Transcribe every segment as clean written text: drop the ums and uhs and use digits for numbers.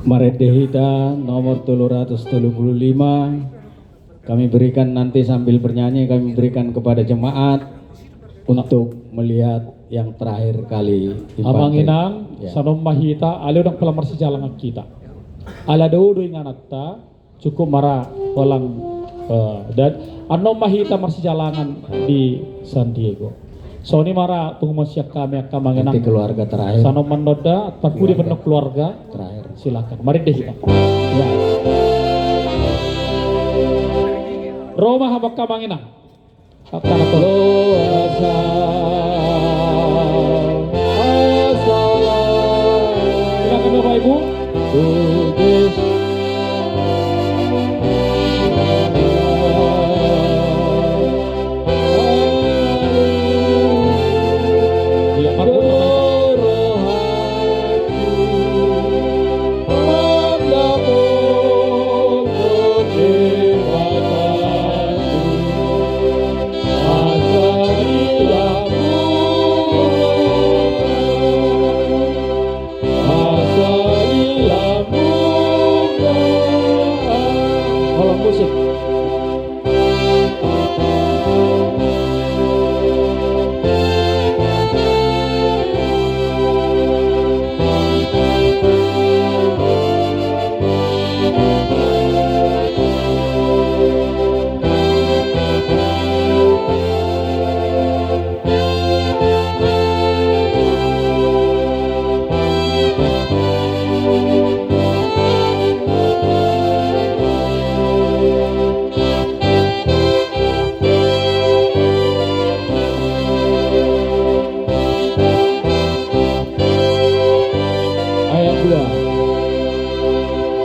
Maredehita nomor 335 kami berikan nanti sambil bernyanyi kami berikan kepada jemaat untuk melihat yang terakhir kali Amanginang ya. sanom mahita alio dang pelamar sejalan kita ala daudo inganatta cukup mara walang dan anom mahita marsijalangan di San Diego so ini mara tunggu siap kami akan manginang nanti keluarga terakhir sanom manoda parpudi penuh keluarga terakhir silakan mari deh kita ya. Roma habak kamanginang akan silakan Bapak Ibu.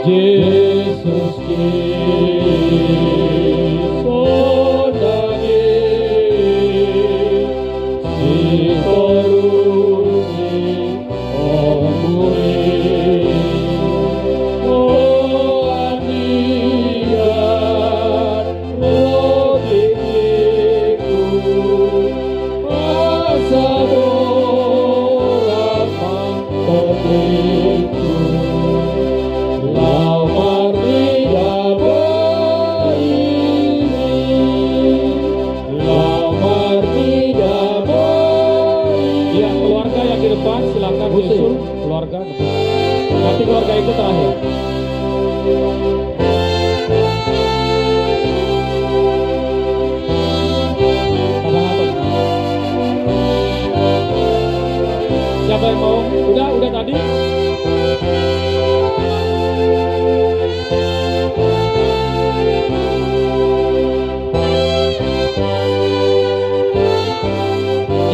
Yesus Kristus dani si koruni omuri o anian rotiku asabora mantotiku silakan usul keluarga nanti keluarga itu terakhir siapa yang mau udah tadi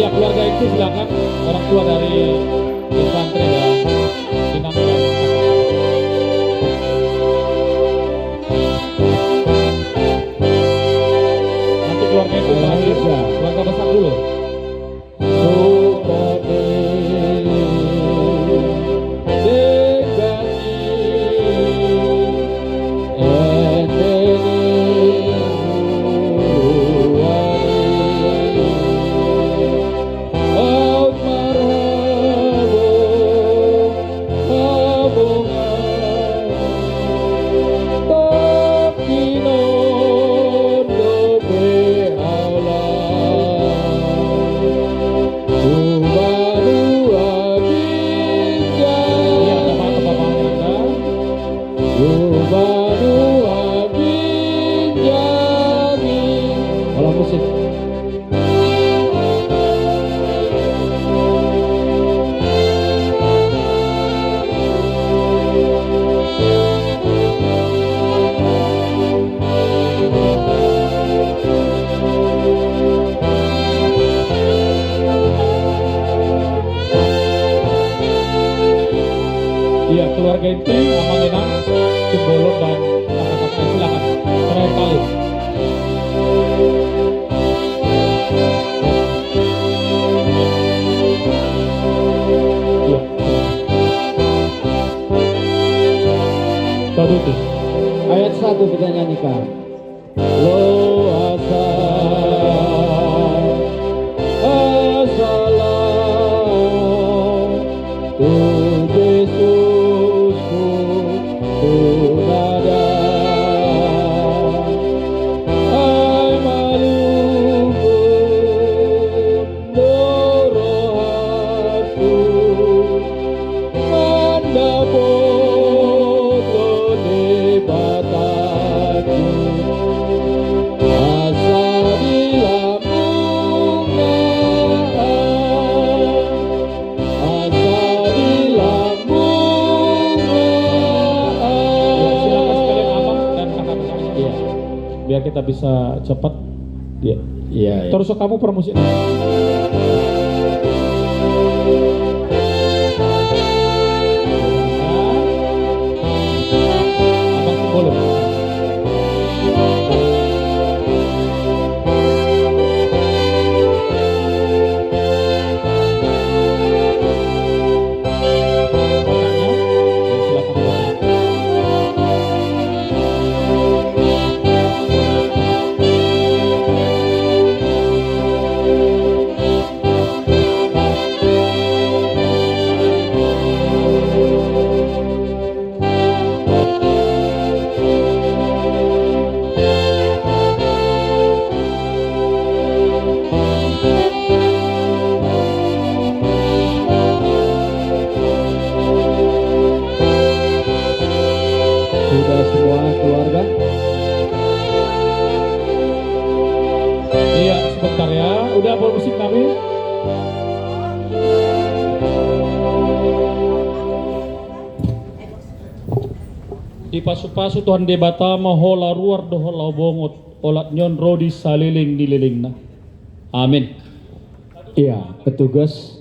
ya keluarga itu silakan orang tua dari infanteri ya dinamakan nanti keluarga itu terakhir keluarga besar dulu Iya, keluarga inti, Amanginang, Cembolon dan kakak-kakak silakan terakhir kali. Iya. Taduti. Ayat 1 kita nyanyikan. Lo asa asalam tu Yesusku biar kita bisa cepat. Ya. Iya. Ya. Terus kamu promosi. Abang boleh. Sudah semua keluarga? Iya, sebentar ya. Udah boleh musik kami. Di pasu-pasu Tuhan debata mahola ruar dohola bongot olat nyon rodi saliling dililingna. Amin. Iya, petugas